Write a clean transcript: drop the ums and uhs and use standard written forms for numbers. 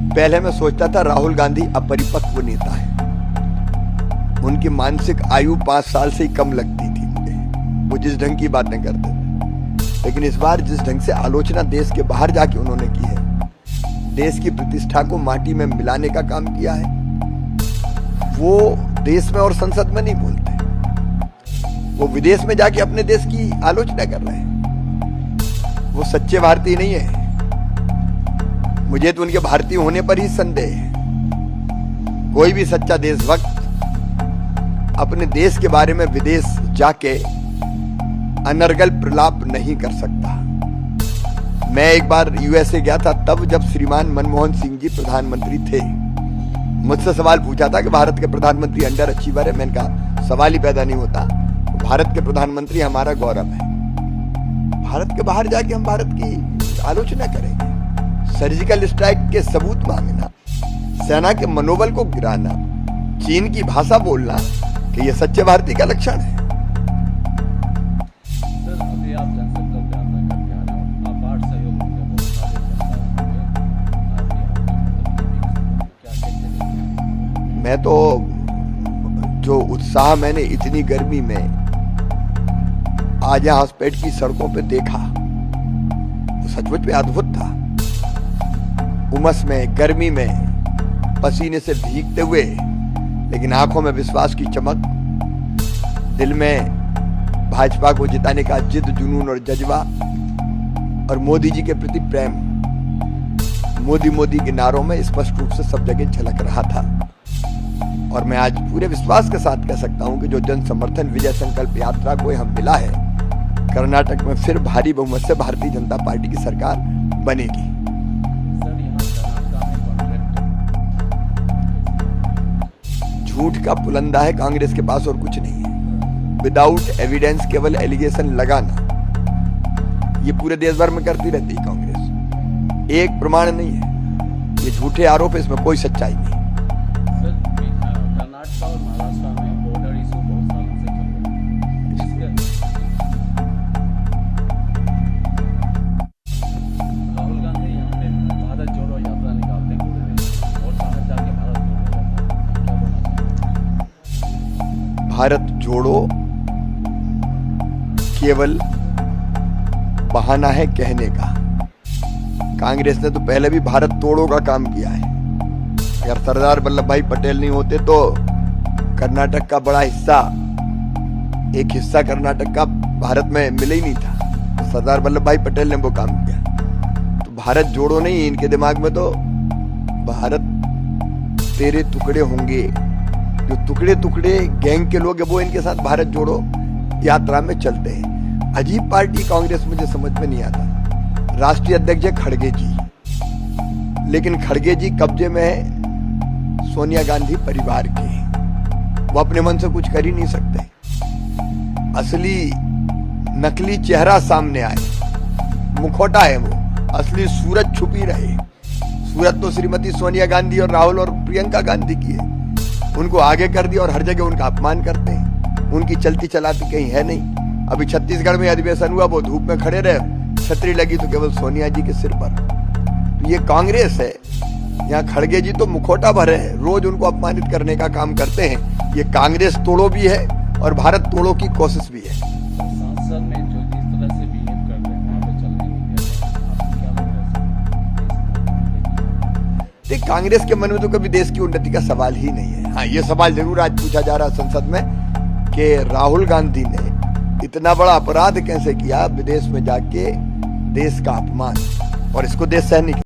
पहले मैं सोचता था राहुल गांधी अपरिपक्व नेता है, उनकी मानसिक आयु 5 साल से ही कम लगती थी मुझे, वो जिस ढंग की बातें करते थे। लेकिन इस बार जिस ढंग से आलोचना देश के बाहर जाके उन्होंने की है, देश की प्रतिष्ठा को माटी में मिलाने का काम किया है, वो देश में और संसद में नहीं बोलते, वो विदेश में जाके अपने देश की आलोचना कर रहे हैं। वो सच्चे भारतीय नहीं है। मुझे तो उनके भारतीय होने पर ही संदेह है। कोई भी सच्चा देशभक्त अपने देश के बारे में विदेश जाके अनर्गल प्रलाप नहीं कर सकता। मैं एक बार यूएसए गया था, तब जब श्रीमान मनमोहन सिंह जी प्रधानमंत्री थे, मुझसे सवाल पूछा था कि भारत के प्रधानमंत्री अंडर अचीवर है। मैंने कहा सवाल ही पैदा नहीं होता, भारत के प्रधानमंत्री हमारा गौरव है। भारत के बाहर जाके हम भारत की आलोचना करेंगे, सर्जिकल स्ट्राइक के सबूत मांगना, सेना के मनोबल को गिराना, चीन की भाषा बोलना, कि यह सच्चे भारतीय का लक्षण है। सर, अभी आप जनसंपर्क यात्रा करके आ रहे हो, अपार सहयोग मिला, बहुत सारे जनता, मैं तो जो उत्साह मैंने इतनी गर्मी में आज यहाँ हॉस्पिटल की सड़कों पे देखा, वो सचमुच में अद्भुत था। उमस में, गर्मी में, पसीने से भीगते हुए, लेकिन आंखों में विश्वास की चमक, दिल में भाजपा को जिताने का जिद, जुनून और जज्बा, और मोदी जी के प्रति प्रेम, मोदी मोदी के नारों में स्पष्ट रूप से सब जगह झलक रहा था। और मैं आज पूरे विश्वास के साथ कह सकता हूं कि जो जन समर्थन विजय संकल्प यात्रा को हम मिला है, कर्नाटक में फिर भारी बहुमत से भारतीय जनता पार्टी की सरकार बनेगी। झूठ का पुलंदा है कांग्रेस के पास, और कुछ नहीं है। विदाउट एविडेंस केवल एलिगेशन लगाना, ये पूरे देश भर में करती रहती है कांग्रेस। एक प्रमाण नहीं है, ये झूठे आरोप है, इसमें कोई सच्चाई नहीं। कर्नाटक और महाराष्ट्र में बॉर्डर इशू बहुत सालों से चल रहा है। राहुल गांधी यहाँ पे भारत जोड़ो यात्रा निकालते हैं पूरे देश में, और बाहर जाके भारत जोड़ो यात्रा, क्या बोलना चाहिए? भारत जोड़ो केवल बहाना है कहने का। कांग्रेस ने तो पहले भी भारत तोड़ो का काम किया है। अगर सरदार वल्लभ भाई पटेल नहीं होते तो कर्नाटक का बड़ा हिस्सा, एक हिस्सा कर्नाटक का भारत में मिले ही नहीं था। तो सरदार वल्लभ भाई पटेल ने वो काम किया। तो भारत जोड़ो नहीं, इनके दिमाग में तो भारत तेरे टुकड़े होंगे। जो टुकड़े टुकड़े गैंग के लोग हैं वो इनके साथ भारत जोड़ो यात्रा में चलते हैं। अजीब पार्टी कांग्रेस, मुझे समझ में नहीं आता। राष्ट्रीय अध्यक्ष है खड़गे जी, लेकिन खड़गे जी कब्जे में है सोनिया गांधी परिवार के, वो अपने मन से कुछ कर ही नहीं सकते। असली नकली चेहरा सामने आए, मुखौटा है वो, असली सूरत छुपी रहे। सूरत तो श्रीमती सोनिया गांधी और राहुल और प्रियंका गांधी की है। उनको आगे कर दिया और हर जगह उनका अपमान करते हैं। उनकी चलती चलाती कहीं है नहीं। अभी छत्तीसगढ़ में अधिवेशन हुआ, वो धूप में खड़े रहे, छतरी लगी तो केवल सोनिया जी के सिर पर। तो ये कांग्रेस है। यहाँ खड़गे जी तो मुखौटा भरे हैं, रोज उनको अपमानित करने का काम करते हैं। ये कांग्रेस तोड़ो भी है और भारत तोड़ो की कोशिश भी है। संसद में जो जिस तरह से बिहेव कर रहे हैं, वहाँ पे चलने नहीं दे रहे, आपको क्या लग रहा है? देख, कांग्रेस के मन में तो कभी देश की उन्नति का सवाल ही नहीं है। हाँ, ये सवाल जरूर आज पूछा जा रहा संसद में कि राहुल गांधी ने इतना बड़ा अपराध कैसे किया, विदेश में जाके देश का अपमान, और इसको देश सहन नहीं